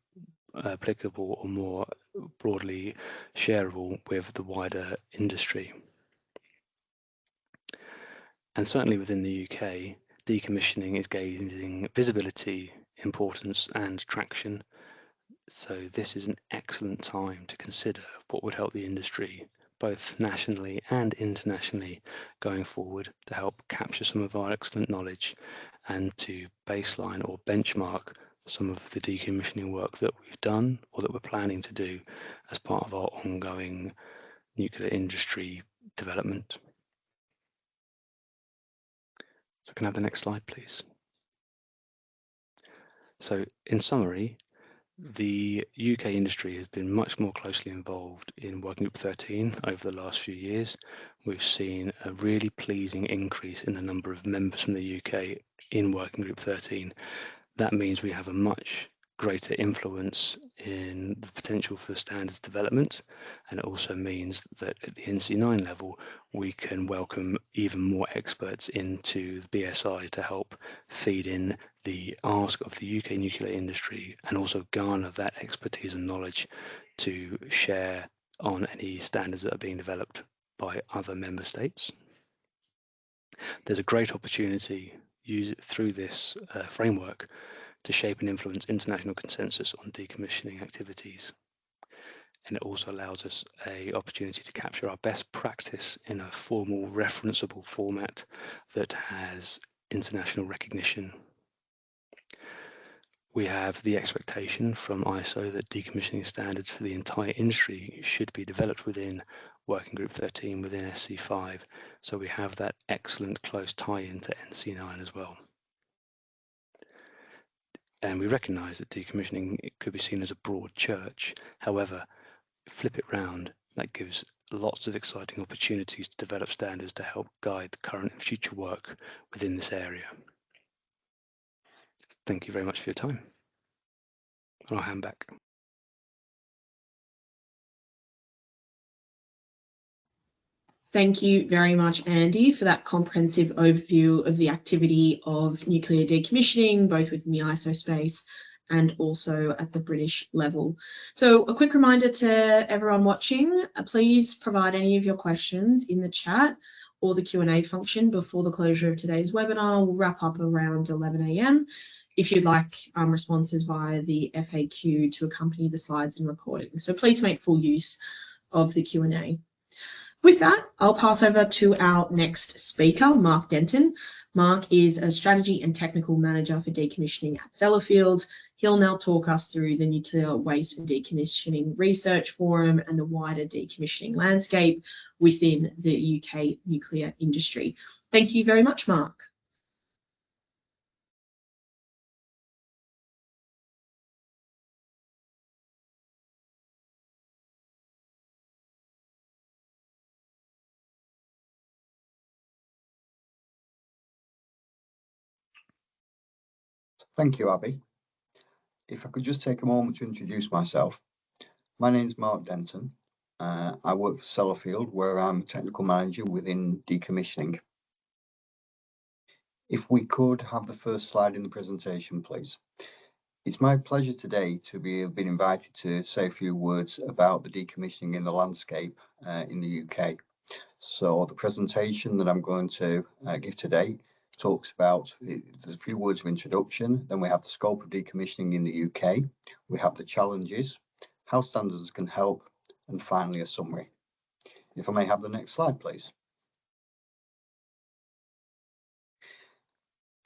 applicable or more broadly shareable with the wider industry. And certainly within the UK, decommissioning is gaining visibility, importance and traction. So this is an excellent time to consider what would help the industry, both nationally and internationally, going forward to help capture some of our excellent knowledge and to baseline or benchmark some of the decommissioning work that we've done or that we're planning to do as part of our ongoing nuclear industry development. So can I have the next slide, please? So in summary, the UK industry has been much more closely involved in Working Group 13 over the last few years. We've seen a really pleasing increase in the number of members from the UK in Working Group 13. That means we have a much greater influence in the potential for standards development, and it also means that at the NC9 level we can welcome even more experts into the BSI to help feed in the ask of the UK nuclear industry and also garner that expertise and knowledge to share on any standards that are being developed by other member states. There's a great opportunity through this framework to shape and influence international consensus on decommissioning activities. And it also allows us an opportunity to capture our best practice in a formal, referenceable format that has international recognition. We have the expectation from ISO that decommissioning standards for the entire industry should be developed within Working Group 13 within SC5. So we have that excellent close tie-in to NC9 as well. And we recognise that decommissioning could be seen as a broad church. However, flip it round, that gives lots of exciting opportunities to develop standards to help guide the current and future work within this area. Thank you very much for your time. I'll hand back. Thank you very much, Andy, for that comprehensive overview of the activity of nuclear decommissioning, both within the ISO space and also at the British level. So a quick reminder to everyone watching, please provide any of your questions in the chat or the Q&A function before the closure of today's webinar. We'll wrap up around 11 a.m. if you'd like responses via the FAQ to accompany the slides and recording. So please make full use of the Q&A. With that, I'll pass over to our next speaker, Mark Denton. Mark is a strategy and technical manager for decommissioning at Sellafield. He'll now talk us through the Nuclear Waste and Decommissioning Research Forum and the wider decommissioning landscape within the UK nuclear industry. Thank you very much, Mark. Thank you, Abby. If I could just take a moment to introduce myself. My name is Mark Denton. I work for Sellafield, where I'm a technical manager within decommissioning. If we could have the first slide in the presentation, please. It's my pleasure today to have been invited to say a few words about the decommissioning in the landscape in the UK. So the presentation that I'm going to give today talks about, there's a few words of introduction, then we have the scope of decommissioning in the UK, we have the challenges, how standards can help, and finally a summary. If I may have the next slide, please.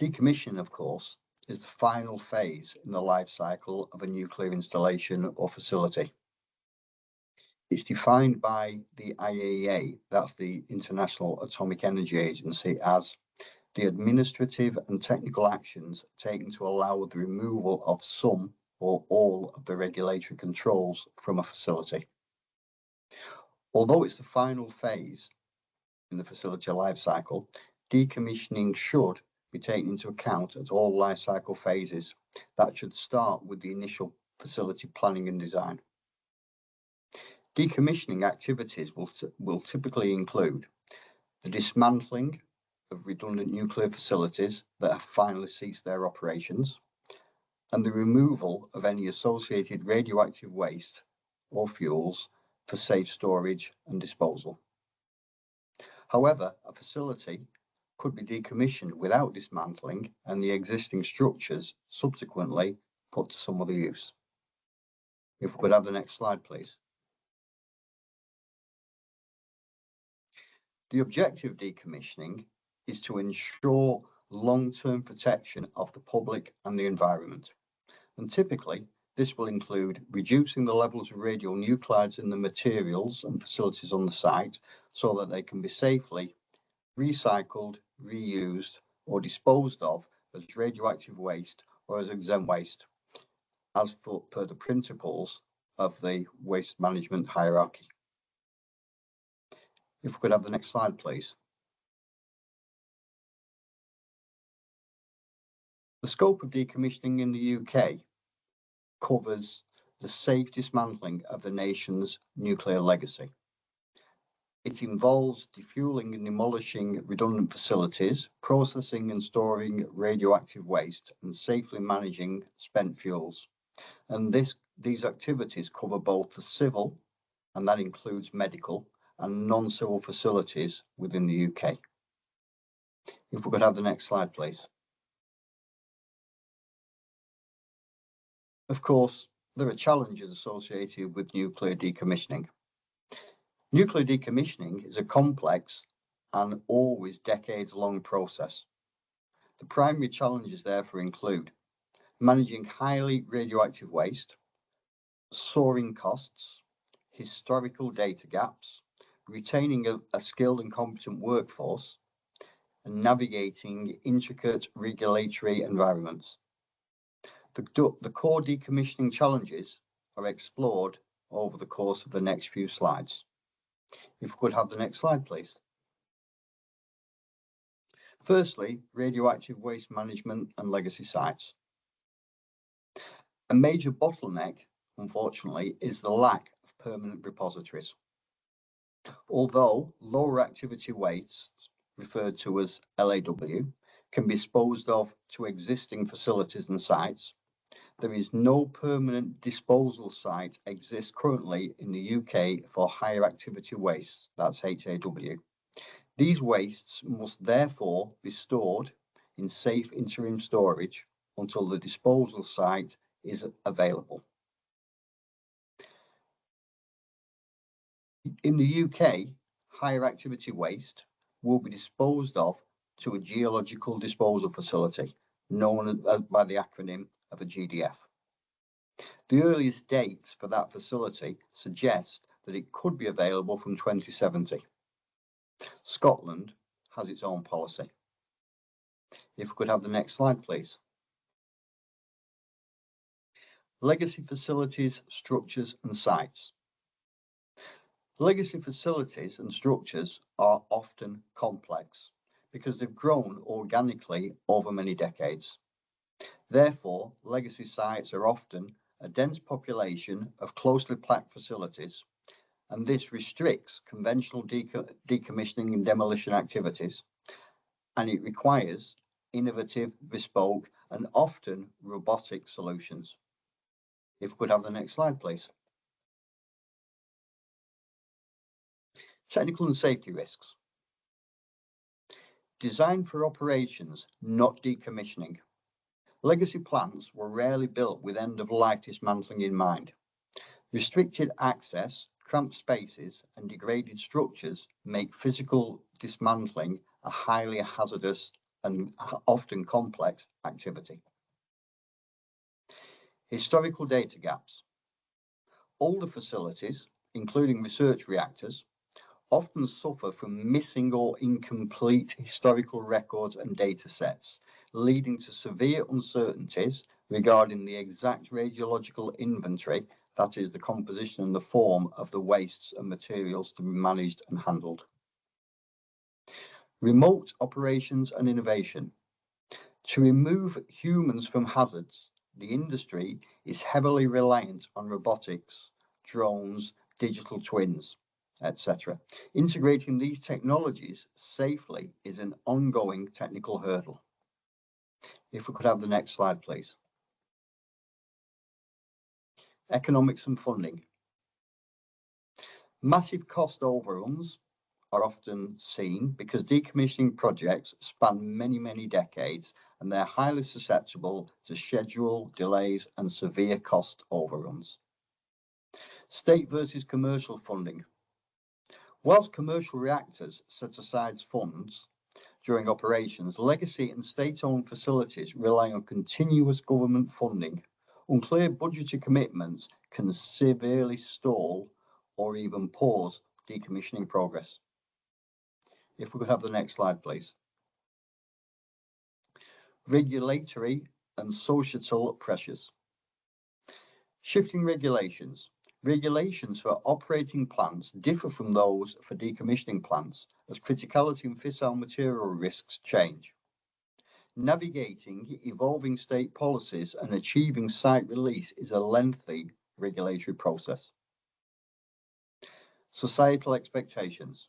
Decommissioning, of course, is the final phase in the life cycle of a nuclear installation or facility. It's defined by the IAEA, that's the International Atomic Energy Agency, as the administrative and technical actions taken to allow the removal of some or all of the regulatory controls from a facility. Although it's the final phase in the facility life cycle, decommissioning should be taken into account at all life cycle phases. That should start with the initial facility planning and design. Decommissioning activities will typically include the dismantling of redundant nuclear facilities that have finally ceased their operations, and the removal of any associated radioactive waste or fuels for safe storage and disposal. However, a facility could be decommissioned without dismantling and the existing structures subsequently put to some other use. If we could have the next slide, please. The objective of decommissioning is to ensure long-term protection of the public and the environment. And typically, this will include reducing the levels of radionuclides in the materials and facilities on the site so that they can be safely recycled, reused, or disposed of as radioactive waste or as exempt waste, as per the principles of the waste management hierarchy. If we could have the next slide, please. The scope of decommissioning in the UK covers the safe dismantling of the nation's nuclear legacy. It involves defueling and demolishing redundant facilities, processing and storing radioactive waste, and safely managing spent fuels. And these activities cover both the civil, and that includes medical, and non-civil facilities within the UK. If we could have the next slide, please. Of course, there are challenges associated with nuclear decommissioning. Nuclear decommissioning is a complex and always decades-long process. The primary challenges therefore include managing highly radioactive waste, soaring costs, historical data gaps, retaining a skilled and competent workforce, and navigating intricate regulatory environments. The core decommissioning challenges are explored over the course of the next few slides. If we could have the next slide, please. Firstly, radioactive waste management and legacy sites. A major bottleneck, unfortunately, is the lack of permanent repositories. Although lower activity wastes, referred to as LAW, can be disposed of to existing facilities and sites, there is no permanent disposal site exists currently in the UK for higher activity wastes, that's HAW. These wastes must therefore be stored in safe interim storage until the disposal site is available. In the UK, higher activity waste will be disposed of to a geological disposal facility, known by the acronym of a GDF. The earliest dates for that facility suggest that it could be available from 2070. Scotland has its own policy. If we could have the next slide, please. Legacy facilities, structures and sites. Legacy facilities and structures are often complex because they've grown organically over many decades. Therefore, legacy sites are often a dense population of closely packed facilities, and this restricts conventional decommissioning and demolition activities, and it requires innovative, bespoke, and often robotic solutions. If we could have the next slide, please. Technical and safety risks. Designed for operations, not decommissioning. Legacy plants were rarely built with end-of-life dismantling in mind. Restricted access, cramped spaces, and degraded structures make physical dismantling a highly hazardous and often complex activity. Historical data gaps. Older facilities, including research reactors, often suffer from missing or incomplete historical records and data sets, leading to severe uncertainties regarding the exact radiological inventory, that is, the composition and the form of the wastes and materials to be managed and handled. Remote operations and innovation. To remove humans from hazards, the industry is heavily reliant on robotics, drones, digital twins, etc. Integrating these technologies safely is an ongoing technical hurdle. If we could have the next slide, please. Economics and funding. Massive cost overruns are often seen because decommissioning projects span many decades and they're highly susceptible to schedule delays and severe cost overruns. State versus commercial funding. Whilst commercial reactors set aside funds during operations, legacy and state-owned facilities rely on continuous government funding. Unclear budgetary commitments can severely stall or even pause decommissioning progress. If we could have the next slide, please. Regulatory and societal pressures. Shifting regulations. Regulations for operating plants differ from those for decommissioning plants as criticality and fissile material risks change. Navigating evolving state policies and achieving site release is a lengthy regulatory process. Societal expectations.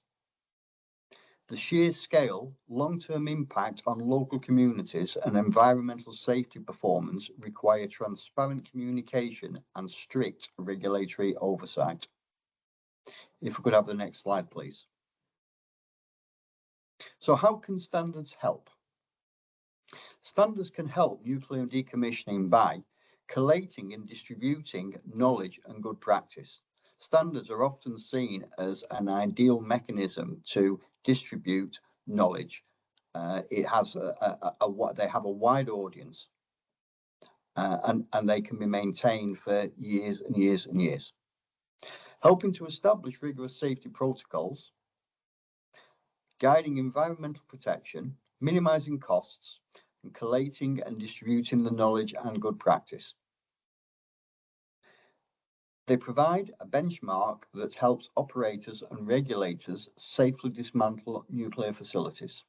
The sheer scale, long-term impact on local communities and environmental safety performance require transparent communication and strict regulatory oversight. If we could have the next slide, please. So how can standards help? Standards can help nuclear decommissioning by collating and distributing knowledge and good practice. Standards are often seen as an ideal mechanism to distribute knowledge. It has they have a wide audience, and they can be maintained for years and years and years. Helping to establish rigorous safety protocols, guiding environmental protection, minimizing costs, and collating and distributing the knowledge and good practice. They provide a benchmark that helps operators and regulators safely dismantle nuclear facilities.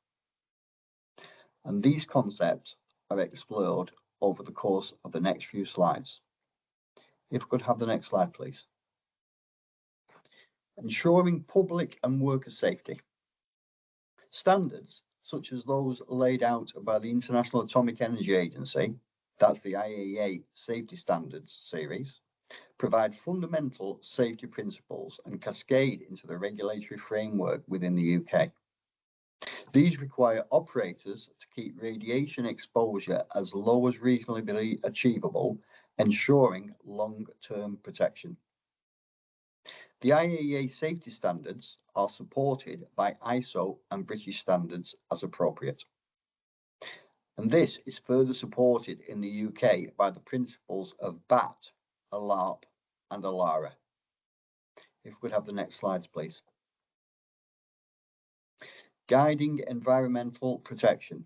And these concepts are explored over the course of the next few slides. If we could have the next slide, please. Ensuring public and worker safety. Standards, such as those laid out by the International Atomic Energy Agency, that's the IAEA Safety Standards series, provide fundamental safety principles and cascade into the regulatory framework within the UK. These require operators to keep radiation exposure as low as reasonably achievable, ensuring long-term protection. The IAEA safety standards are supported by ISO and British standards as appropriate. And this is further supported in the UK by the principles of BAT, ALARP and ALARA. If we could have the next slides, please. Guiding environmental protection.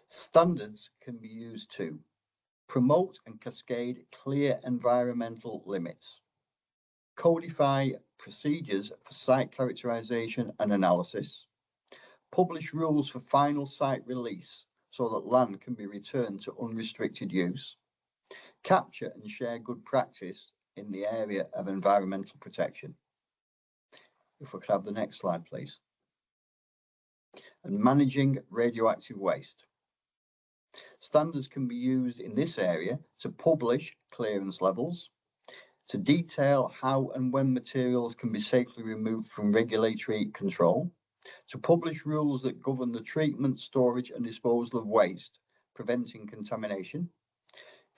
Standards can be used to promote and cascade clear environmental limits, codify procedures for site characterization and analysis, publish rules for final site release so that land can be returned to unrestricted use, capture and share good practice in the area of environmental protection. If we could have the next slide, please. And managing radioactive waste. Standards can be used in this area to publish clearance levels, to detail how and when materials can be safely removed from regulatory control, to publish rules that govern the treatment, storage and disposal of waste, preventing contamination,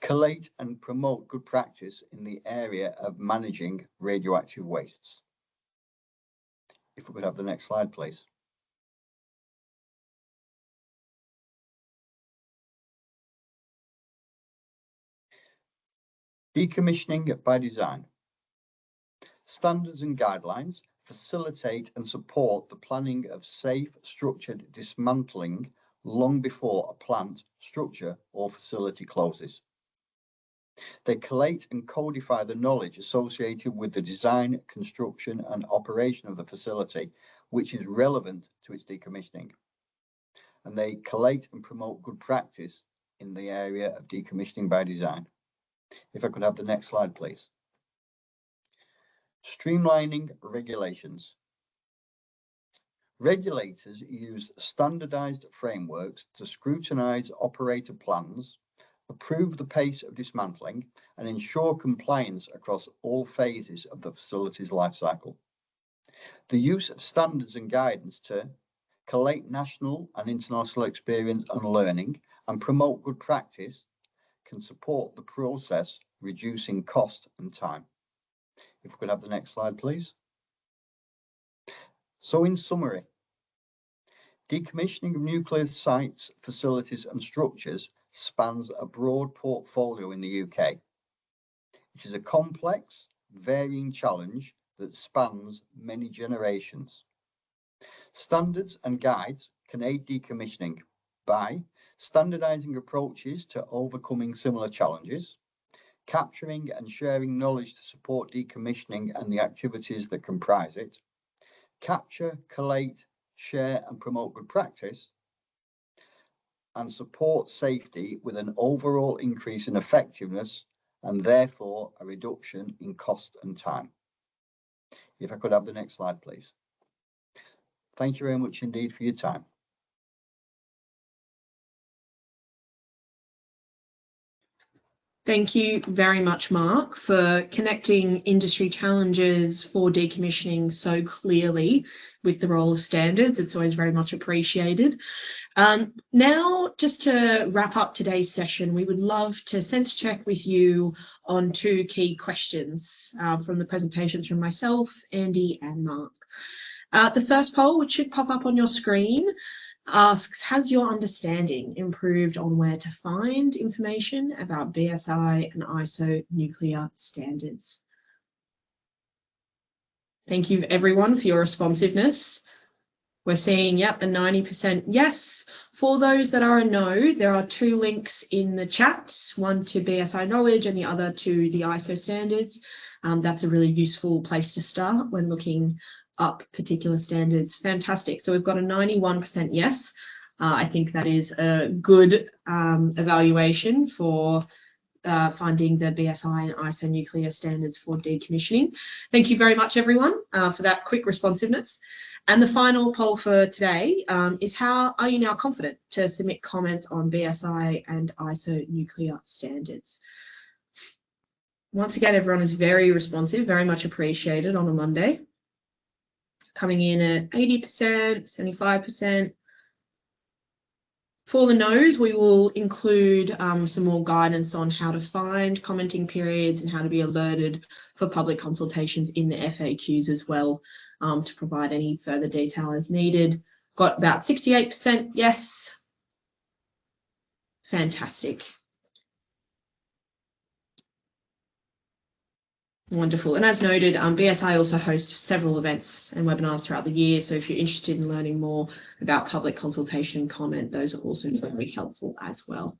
collate and promote good practice in the area of managing radioactive wastes. If we could have the next slide, please. Decommissioning by design. Standards and guidelines facilitate and support the planning of safe, structured dismantling long before a plant, structure or facility closes. They collate and codify the knowledge associated with the design, construction and operation of the facility, which is relevant to its decommissioning. And they collate and promote good practice in the area of decommissioning by design. If I could have the next slide, please. Streamlining regulations. Regulators use standardized frameworks to scrutinize operator plans, approve the pace of dismantling, and ensure compliance across all phases of the facility's life cycle. The use of standards and guidance to collate national and international experience and learning and promote good practice can support the process, reducing cost and time. If we could have the next slide, please. So in summary, decommissioning of nuclear sites, facilities and structures spans a broad portfolio in the UK. It is a complex, varying challenge that spans many generations. Standards and guides can aid decommissioning by standardizing approaches to overcoming similar challenges, capturing and sharing knowledge to support decommissioning and the activities that comprise it, capture, collate, share and promote good practice, and support safety with an overall increase in effectiveness and therefore a reduction in cost and time. If I could have the next slide, please. Thank you very much indeed for your time. Thank you very much, Mark, for connecting industry challenges for decommissioning so clearly with the role of standards. It's always very much appreciated. Now, just to wrap up today's session, we would love to sense check with you on two key questions from the presentations from myself, Andy and Mark. The first poll, which should pop up on your screen, asks, has your understanding improved on where to find information about BSI and ISO nuclear standards? Thank you everyone for your responsiveness. We're seeing, yep, a 90% yes. For those that are a no, there are two links in the chat, one to BSI knowledge and the other to the ISO standards. That's a really useful place to start when looking up particular standards. Fantastic. So we've got a 91% yes. I think that is a good evaluation for finding the BSI and ISO nuclear standards for decommissioning. Thank you very much, everyone, for that quick responsiveness. And the final poll for today is, how are you now confident to submit comments on BSI and ISO nuclear standards? Once again, everyone is very responsive, very much appreciated on a Monday. Coming in at 80%, 75%. For the no's, we will include some more guidance on how to find commenting periods and how to be alerted for public consultations in the FAQs as well, to provide any further detail as needed. Got about 68% yes. Fantastic. Wonderful. And as noted, BSI also hosts several events and webinars throughout the year. So if you're interested in learning more about public consultation and comment, those are also very helpful as well.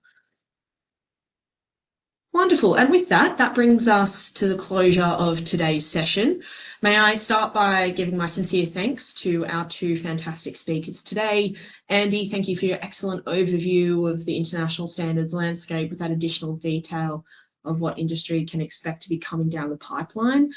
Wonderful. And with that, that brings us to the closure of today's session. May I start by giving my sincere thanks to our two fantastic speakers today. Andy, thank you for your excellent overview of the international standards landscape with that additional detail of what industry can expect to be coming down the pipeline.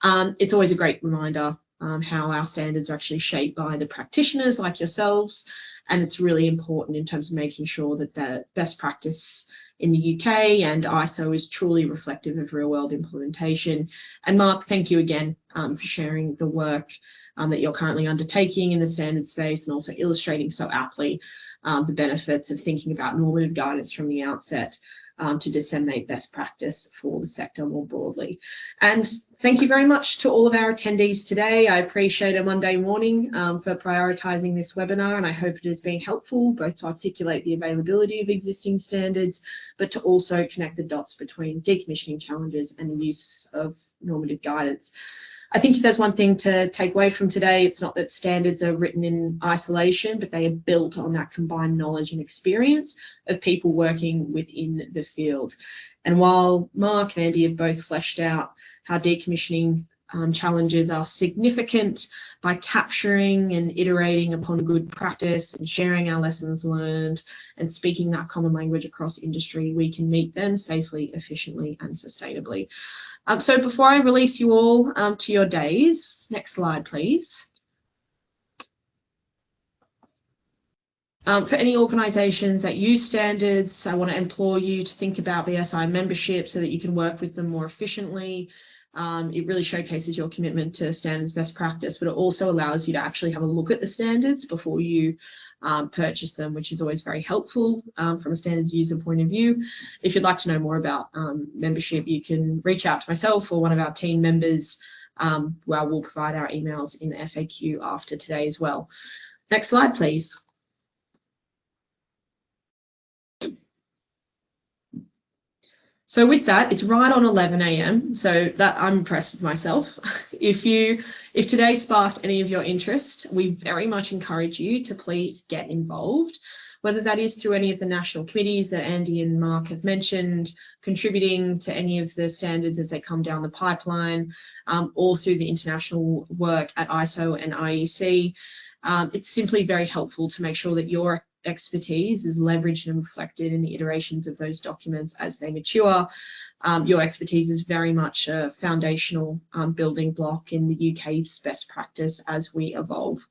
It's always a great reminder how our standards are actually shaped by the practitioners like yourselves, and it's really important in terms of making sure that the best practice in the UK and ISO is truly reflective of real-world implementation. And Mark, thank you again for sharing the work that you're currently undertaking in the standard space and also illustrating so aptly the benefits of thinking about normative guidance from the outset to disseminate best practice for the sector more broadly. And thank you very much to all of our attendees today. I appreciate a Monday morning for prioritising this webinar, and I hope it has been helpful both to articulate the availability of existing standards, but to also connect the dots between decommissioning challenges and the use of normative guidance. I think if there's one thing to take away from today, it's not that standards are written in isolation, but they are built on that combined knowledge and experience of people working within the field. And while Mark and Andy have both fleshed out how decommissioning challenges are significant, by capturing and iterating upon good practice and sharing our lessons learned and speaking that common language across industry, we can meet them safely, efficiently and sustainably. So before I release you all to your days, next slide please. For any organisations that use standards, I want to implore you to think about BSI membership so that you can work with them more efficiently. It really showcases your commitment to standards best practice, but it also allows you to actually have a look at the standards before you purchase them, which is always very helpful from a standards user point of view. If you'd like to know more about membership, you can reach out to myself or one of our team members, where we'll provide our emails in the FAQ after today as well. Next slide, please. So with that, it's right on 11 a.m. So that I'm impressed with myself. If today sparked any of your interest, we very much encourage you to please get involved, whether that is through any of the national committees that Andy and Mark have mentioned, contributing to any of the standards as they come down the pipeline, or through the international work at ISO and IEC. It's simply very helpful to make sure that your expertise is leveraged and reflected in the iterations of those documents as they mature. Your expertise is very much a foundational building block in the UK's best practice as we evolve.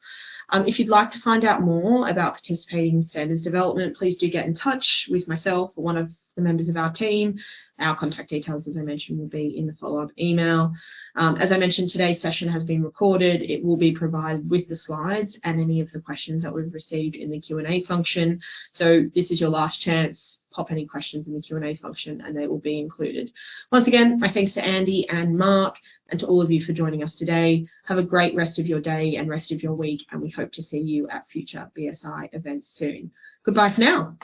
If you'd like to find out more about participating in standards development, please do get in touch with myself or one of the members of our team. Our contact details, as I mentioned, will be in the follow-up email. As I mentioned, today's session has been recorded. It will be provided with the slides and any of the questions that we've received in the Q&A function. So this is your last chance. Pop any questions in the Q&A function and they will be included. Once again, my thanks to Andy and Mark and to all of you for joining us today. Have a great rest of your day and rest of your week, and we hope to see you at future BSI events soon. Goodbye for now.